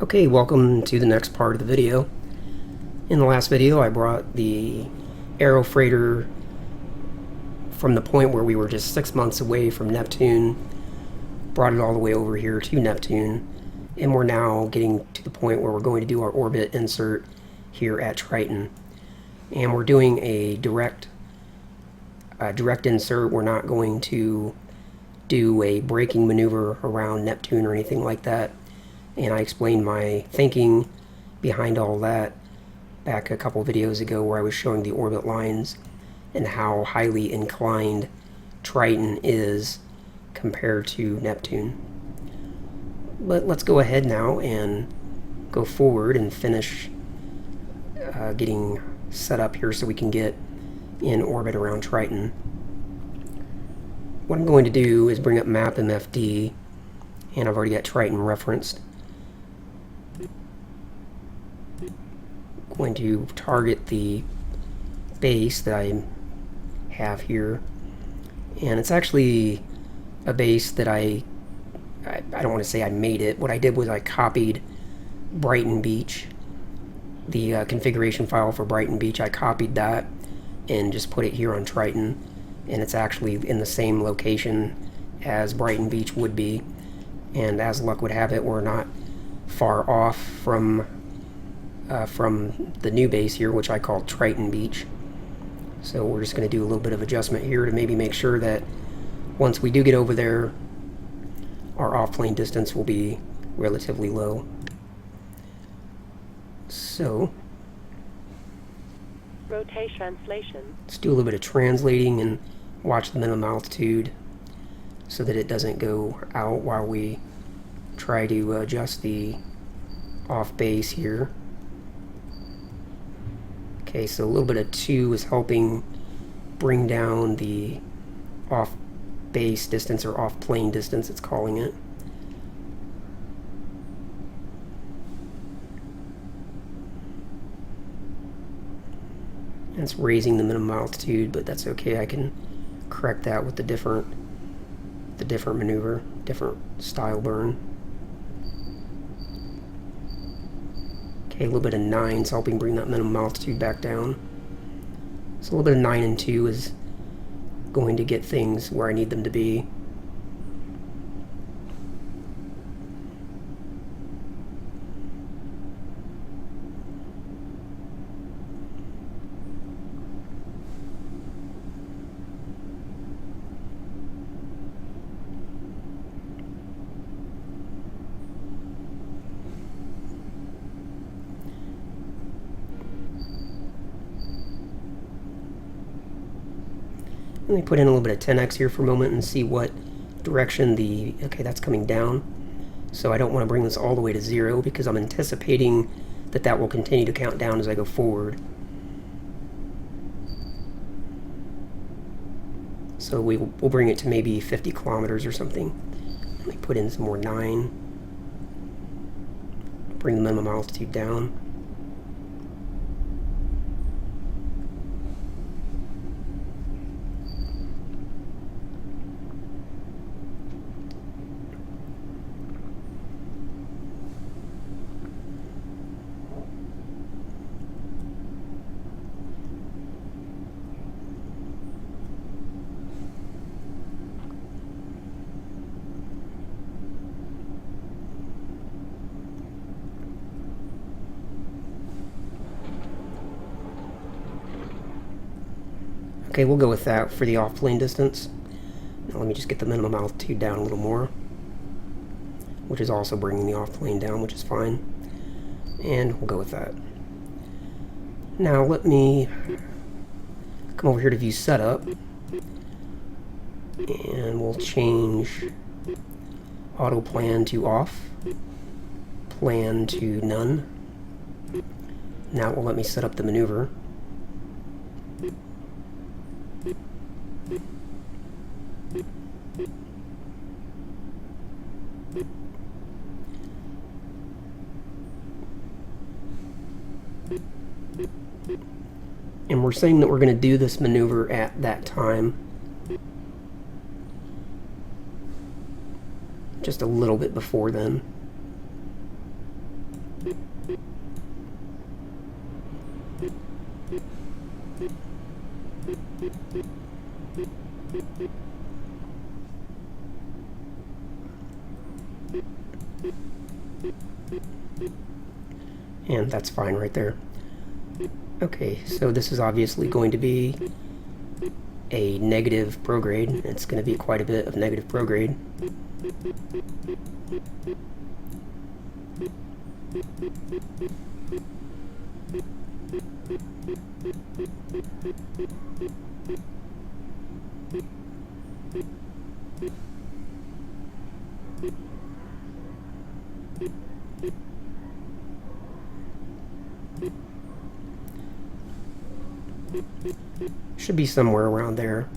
Okay, welcome to the next part of the video. In the last video, I brought the Aero Freighter from the point where we were just 6 months away from Neptune, brought it all the way over here to Neptune, and we're now getting to the point where we're going to do our orbit insert here at Triton. And we're doing a direct insert. We're not going to do a braking maneuver around Neptune or anything like that. And I explained my thinking behind all that back a couple videos ago, where I was showing the orbit lines and how highly inclined Triton is compared to Neptune. But let's go ahead now and go forward and finish getting set up here so we can get in orbit around Triton. What I'm going to do is bring up map MFD, and I've already got Triton referenced. Going to target the base that I have here, and it's actually a base that I don't want to say I made it. What I did was I copied Brighton Beach, the configuration file for Brighton Beach. I copied that and just put it here on Triton, and it's actually in the same location as Brighton Beach would be, and as luck would have it, we're not far off from the new base here, which I call Triton Beach. So we're just going to do a little bit of adjustment here to maybe make sure that once we do get over there, our off-plane distance will be relatively low. So rotate translation. Let's do a little bit of translating and watch the minimum altitude so that it doesn't go out while we try to adjust the off base here. Okay, so a little bit of 2 is helping bring down the off base distance, or off plane distance it's calling it. And it's raising the minimum altitude, but that's okay. I can correct that with the different maneuver, different style burn. Okay, a little bit of 9 is helping bring that minimum altitude back down. So a little bit of 9 and 2 is going to get things where I need them to be. Let me put in a little bit of 10x here for a moment and see what direction okay, that's coming down. So I don't want to bring this all the way to 0 because I'm anticipating that that will continue to count down as I go forward. So we'll bring it to maybe 50 kilometers or something. Let me put in some more 9. Bring the minimum altitude down. Okay, we'll go with that for the off-plane distance. Now let me just get the minimum altitude down a little more, which is also bringing the off-plane down, which is fine. And we'll go with that. Now let me come over here to view setup, and we'll change auto plan to off, plan to none. Now it will let me set up the maneuver. And we're saying that we're going to do this maneuver at that time. Just a little bit before then. And that's fine right there. Okay, so this is obviously going to be a negative prograde. It's going to be quite a bit of negative prograde. Should be somewhere around there.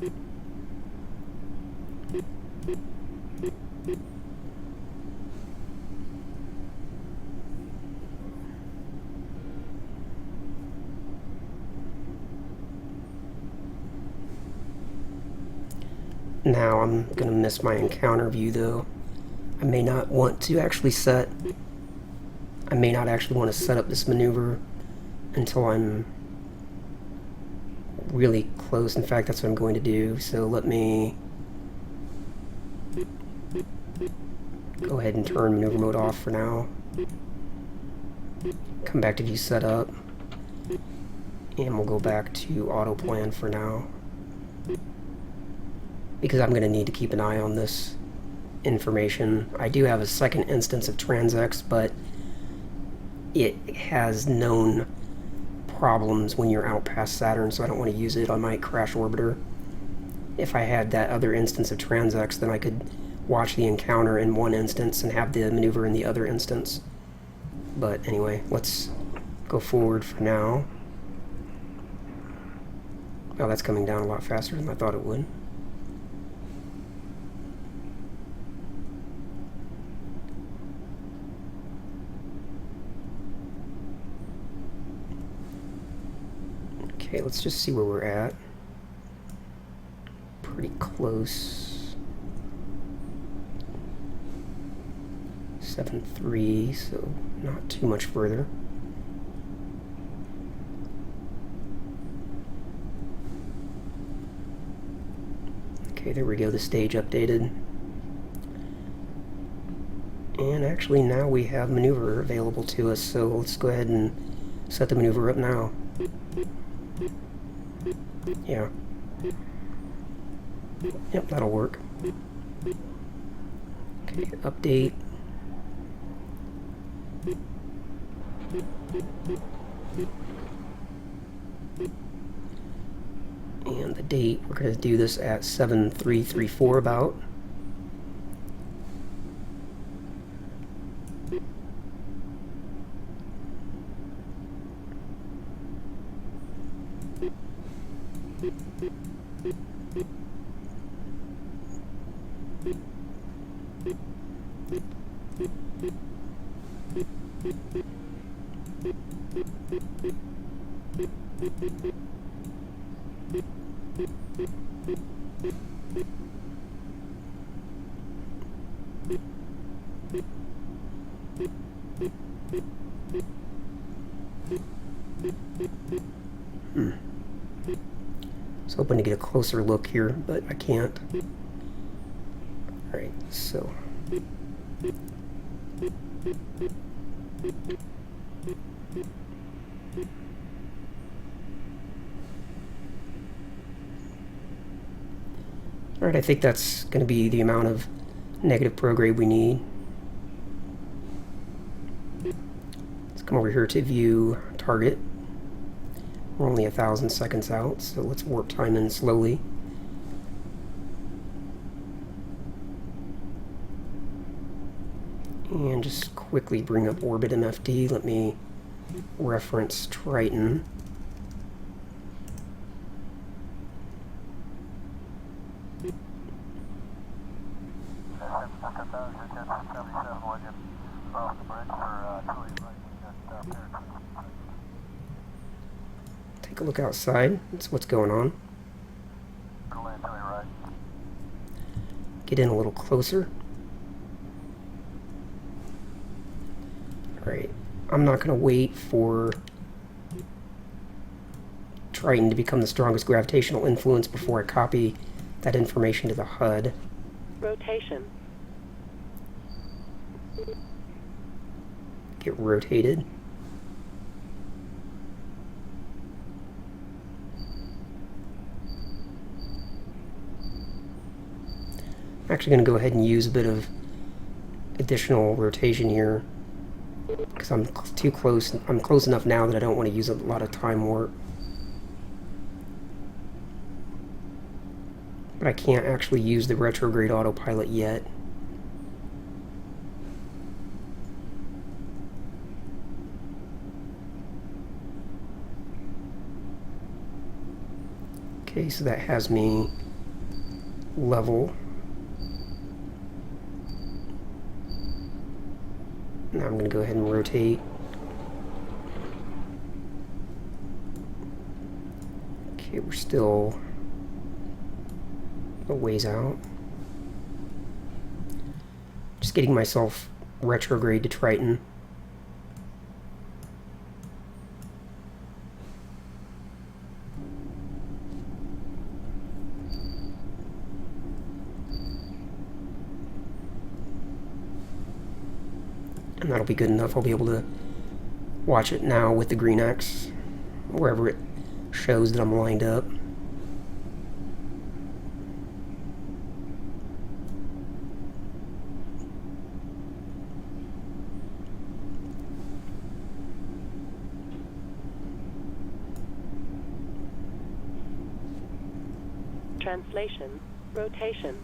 Now I'm going to miss my encounter view though. I may not want to actually set up this maneuver until I'm really close. In fact, that's what I'm going to do. So let me go ahead and turn maneuver mode off for now. Come back to view setup, and we'll go back to auto plan for now, because I'm going to need to keep an eye on this information. I do have a second instance of TransX, but it has known problems when you're out past Saturn, so I don't want to use it on my crash orbiter. If I had that other instance of TransX, then I could watch the encounter in one instance and have the maneuver in the other instance. But anyway, let's go forward for now. Oh, that's coming down a lot faster than I thought it would. Okay, let's just see where we're at. Pretty close. 7.3, so not too much further. Okay, there we go, the stage updated. And actually now we have maneuver available to us, so let's go ahead and set the maneuver up now. Yeah. Yep, that'll work. Okay, update. And the date, we're going to do this at 7/3/34 about. I was hoping to get a closer look here, but I can't. Alright, so alright, I think that's going to be the amount of negative prograde we need. Let's come over here to view target. We're only 1,000 seconds out, so let's warp time in slowly. And just quickly bring up orbit MFD. Let me reference Triton. Take a look outside. That's what's going on. Get in a little closer. Alright, I'm not going to wait for Triton to become the strongest gravitational influence before I copy that information to the HUD. Rotation. Get rotated. I'm actually going to go ahead and use a bit of additional rotation here because I'm too close. I'm close enough now that I don't want to use a lot of time warp. But I can't actually use the retrograde autopilot yet. Okay, so that has me level. Now I'm going to go ahead and rotate. Okay, we're still a ways out. Just getting myself retrograde to Triton. And that'll be good enough. I'll be able to watch it now with the green X, wherever it shows that I'm lined up. Translation. Rotation.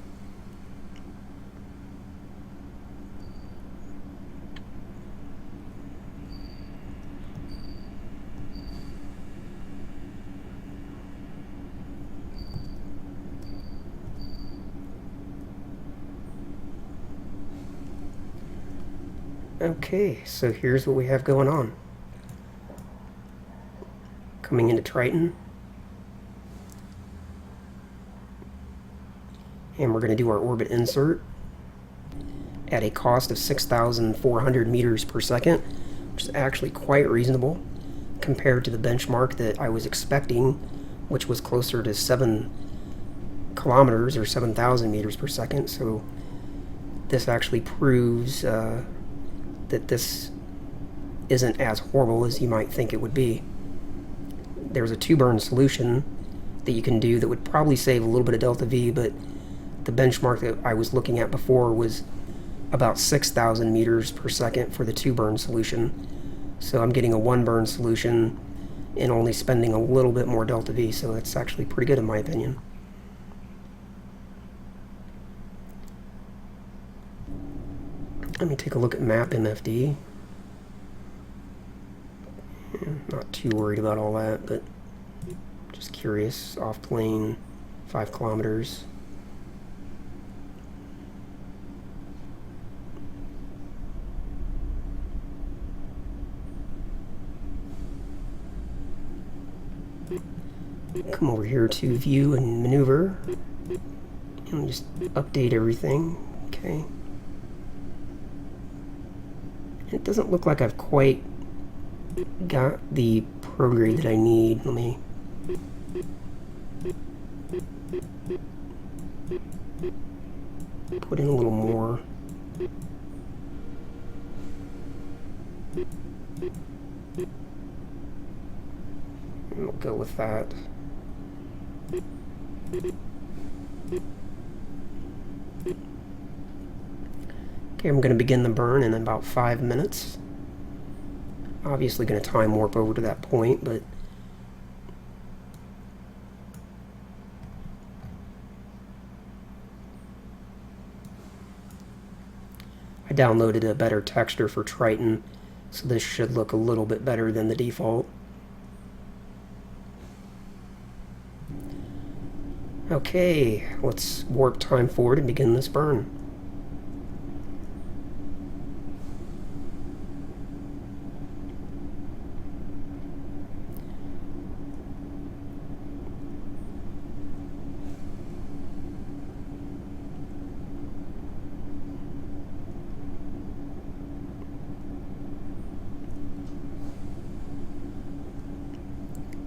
Okay, so here's what we have going on. Coming into Triton. And we're going to do our orbit insert at a cost of 6,400 meters per second, which is actually quite reasonable compared to the benchmark that I was expecting, which was closer to 7 kilometers or 7,000 meters per second. So this actually proves that this isn't as horrible as you might think it would be. There's a 2-burn solution that you can do that would probably save a little bit of delta V, but the benchmark that I was looking at before was about 6,000 meters per second for the 2-burn solution. So I'm getting a 1-burn solution and only spending a little bit more delta V, so that's actually pretty good in my opinion. Let me take a look at map MFD. Not too worried about all that, but just curious. Off plane, 5 kilometers. Come over here to view and maneuver and just update everything. Okay. It doesn't look like I've quite got the prograde that I need. Let me put in a little more. And we'll go with that. Okay, I'm going to begin the burn in about 5 minutes. Obviously going to time warp over to that point, but I downloaded a better texture for Triton, so this should look a little bit better than the default. Okay, let's warp time forward and begin this burn.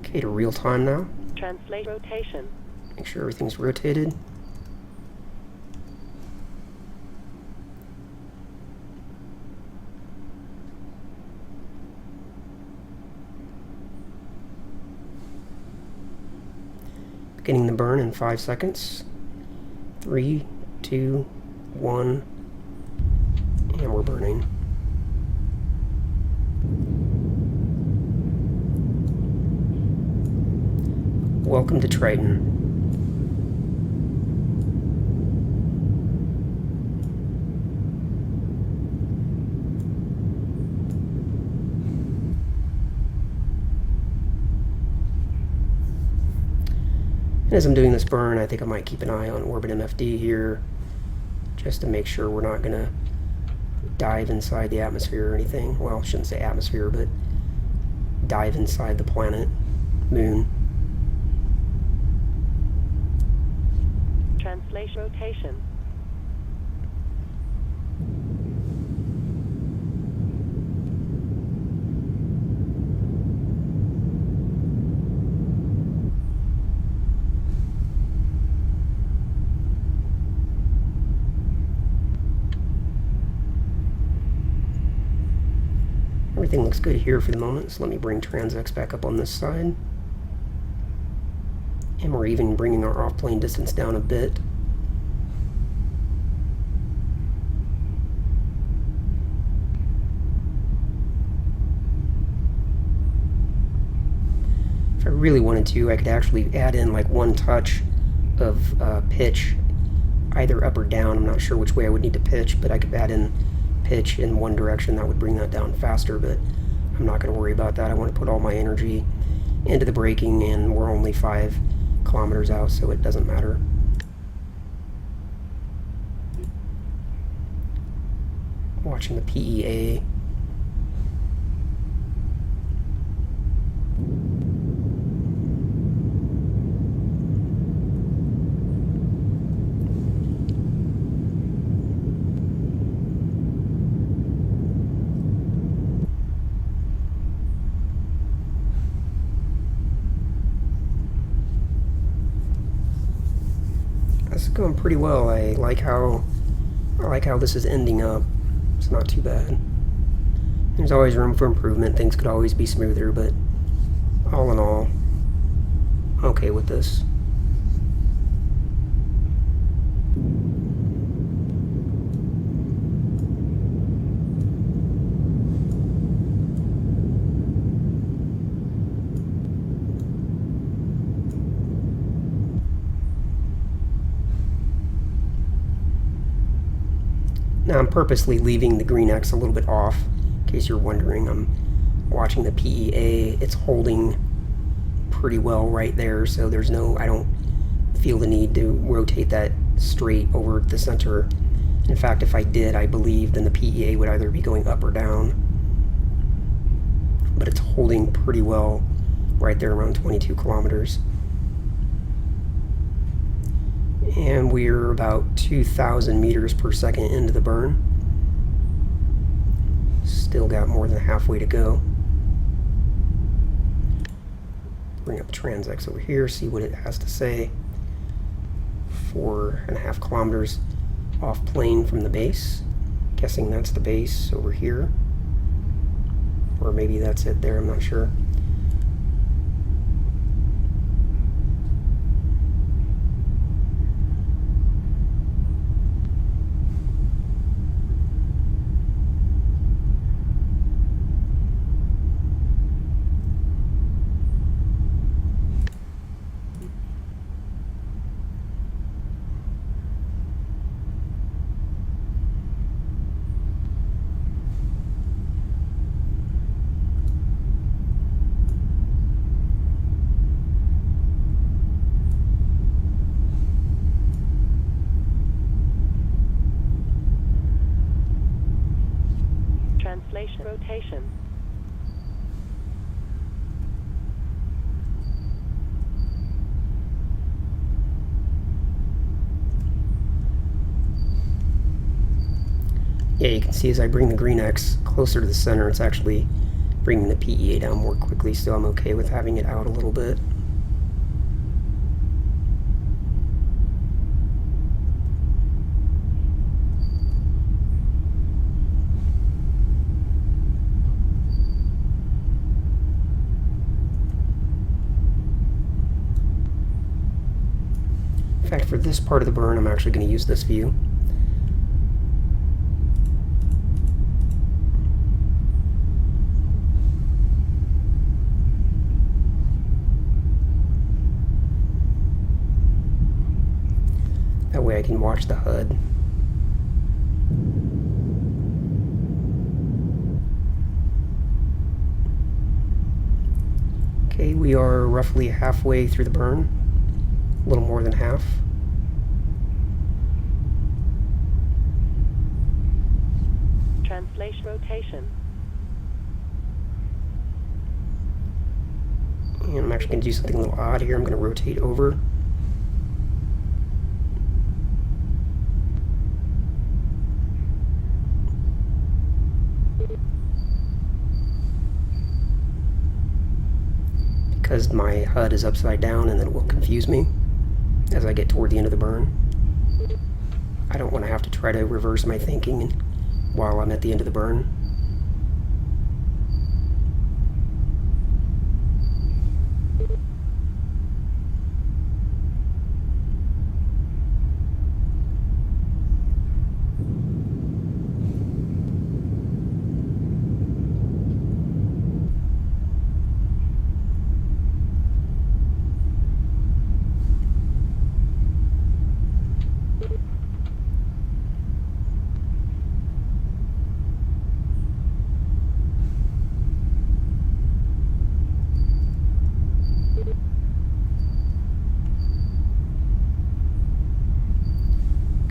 Okay, to real time now. Translate rotation. Make sure everything's rotated. Beginning the burn in 5 seconds. 3, 2, 1, and we're burning. Welcome to Triton. And as I'm doing this burn, I think I might keep an eye on Orbit MFD here, just to make sure we're not going to dive inside the atmosphere or anything. Well, I shouldn't say atmosphere, but dive inside the planet, moon. Translation rotation. Everything looks good here for the moment, so let me bring TransX back up on this side. And we're even bringing our off-plane distance down a bit. If I really wanted to, I could actually add in like one touch of pitch, either up or down. I'm not sure which way I would need to pitch, but I could add in pitch in one direction. That would bring that down faster, but I'm not going to worry about that. I want to put all my energy into the braking, and we're only 5 kilometers out, so it doesn't matter. Watching the PEA. It's going pretty well. I like how this is ending up. It's not too bad. There's always room for improvement. Things could always be smoother, but all in all, I'm okay with this. Now I'm purposely leaving the green X a little bit off, in case you're wondering. I'm watching the PEA. It's holding pretty well right there, so there's no, I don't feel the need to rotate that straight over the center. In fact, if I did, I believe then the PEA would either be going up or down. But it's holding pretty well right there around 22 kilometers. And we're about 2,000 meters per second into the burn. Still got more than halfway to go. Bring up TransX over here, see what it has to say. 4.5 kilometers off plane from the base. Guessing that's the base over here. Or maybe that's it there, I'm not sure. Translation rotation. Yeah, you can see as I bring the green X closer to the center, it's actually bringing the PEA down more quickly, so I'm okay with having it out a little bit. In fact, for this part of the burn, I'm actually going to use this view. That way I can watch the HUD. Okay, we are roughly halfway through the burn. A little more than half. Translation rotation. And I'm actually going to do something a little odd here. I'm going to rotate over. Because my HUD is upside down and then it will confuse me as I get toward the end of the burn. I don't want to have to try to reverse my thinking while I'm at the end of the burn.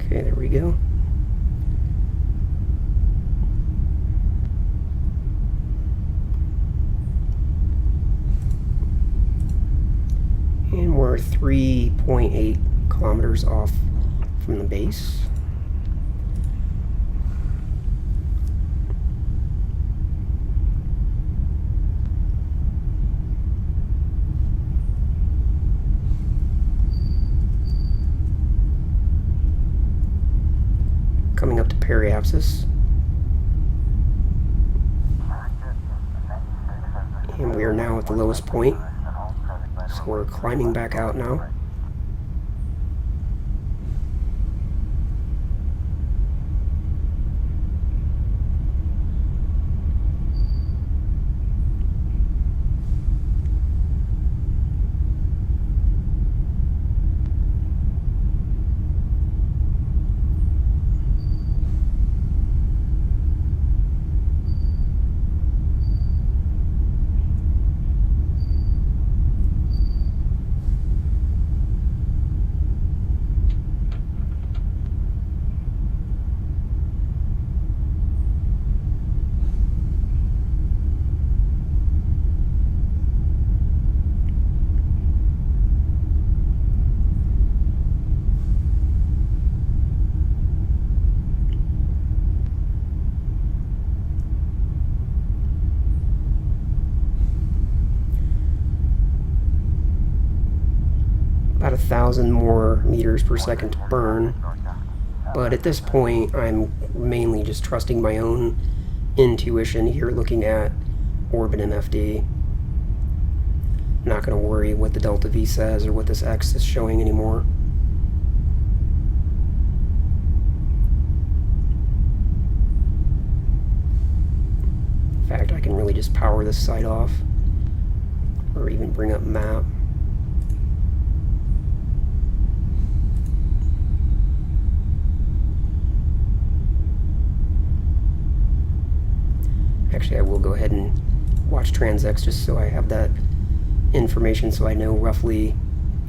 Okay, there we go. And we're 3.8 kilometers off from the base. Coming up to periapsis. And we are now at the lowest point. So we're climbing back out now. About 1,000 more meters per second to burn, but at this point I'm mainly just trusting my own intuition here, looking at orbit MFD. Not going to worry what the delta V says or what this X is showing anymore. In fact, I can really just power this site off, or even bring up map. Actually, I will go ahead and watch TransX just so I have that information, so I know roughly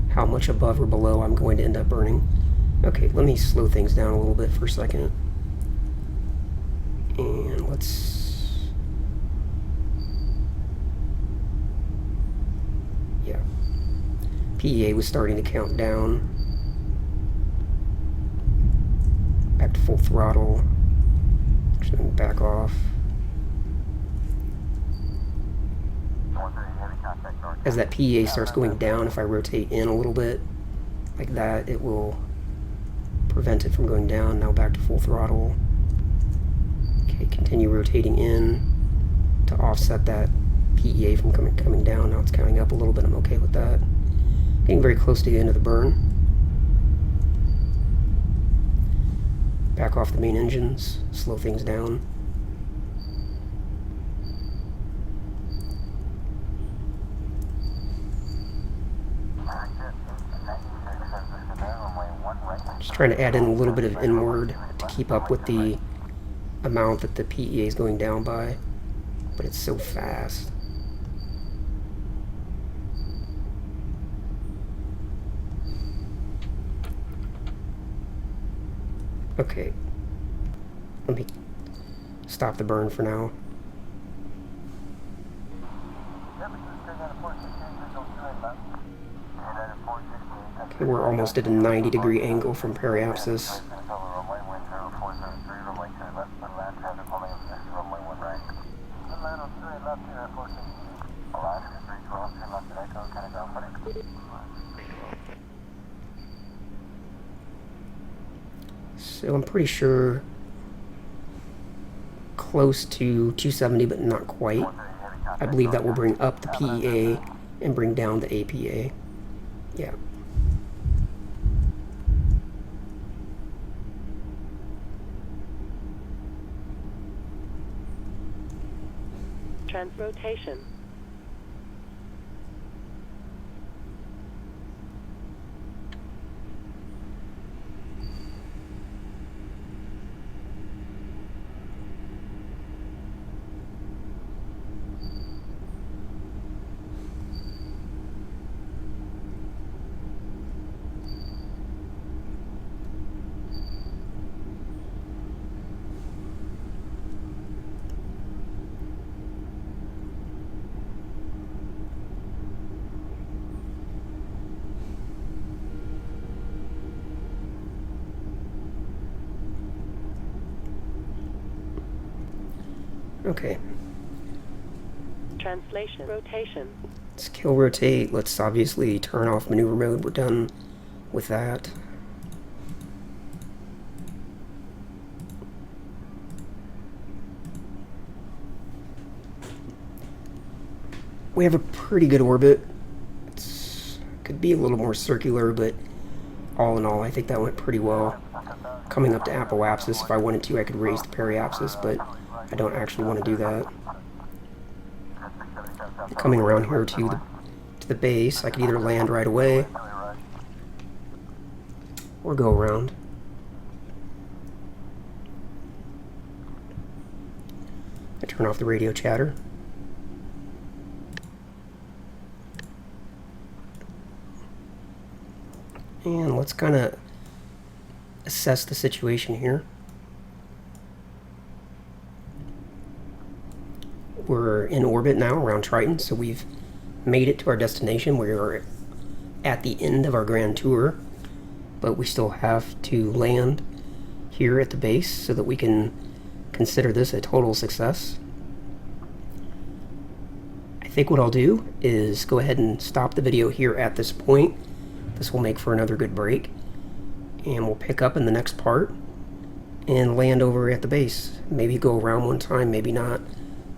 how much above or below I'm going to end up burning. Okay, let me slow things down a little bit for a second. And let's... yeah. PEA was starting to count down. Back to full throttle. Actually, back off. as that PEA starts going down, if I rotate in a little bit like that, it will prevent it from going down. Now back to full throttle. Okay, continue rotating in to offset that PEA from coming down. Now it's counting up a little bit. I'm okay with that. Getting very close to the end of the burn. Back off the main engines, slow things down. Just trying to add in a little bit of inward to keep up with the amount that the PEA is going down by, but it's so fast. Okay, let me stop the burn for now. Okay, we're almost at a 90-degree angle from periapsis. So I'm pretty sure close to 270, but not quite. I believe that will bring up the PEA and bring down the APA. Yeah. Transrotation. Okay. Translation. Rotation. Let's kill rotate. Let's obviously turn off maneuver mode. We're done with that. We have a pretty good orbit. It could be a little more circular, but all in all, I think that went pretty well. Coming up to apoapsis, if I wanted to, I could raise the periapsis, but I don't actually want to do that. Coming around here to the base, I could either land right away or go around. I turn off the radio chatter. And let's kind of assess the situation here. We're in orbit now around Triton, so we've made it to our destination. We're at the end of our grand tour, but we still have to land here at the base so that we can consider this a total success. I think what I'll do is go ahead and stop the video here at this point. This will make for another good break, and we'll pick up in the next part and land over at the base. Maybe go around one time, maybe not.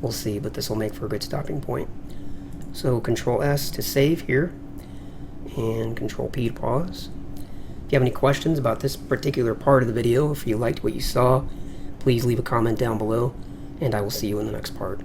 We'll see, but this will make for a good stopping point. So Control S to save here, and Control P to pause. If you have any questions about this particular part of the video, if you liked what you saw, please leave a comment down below, and I will see you in the next part.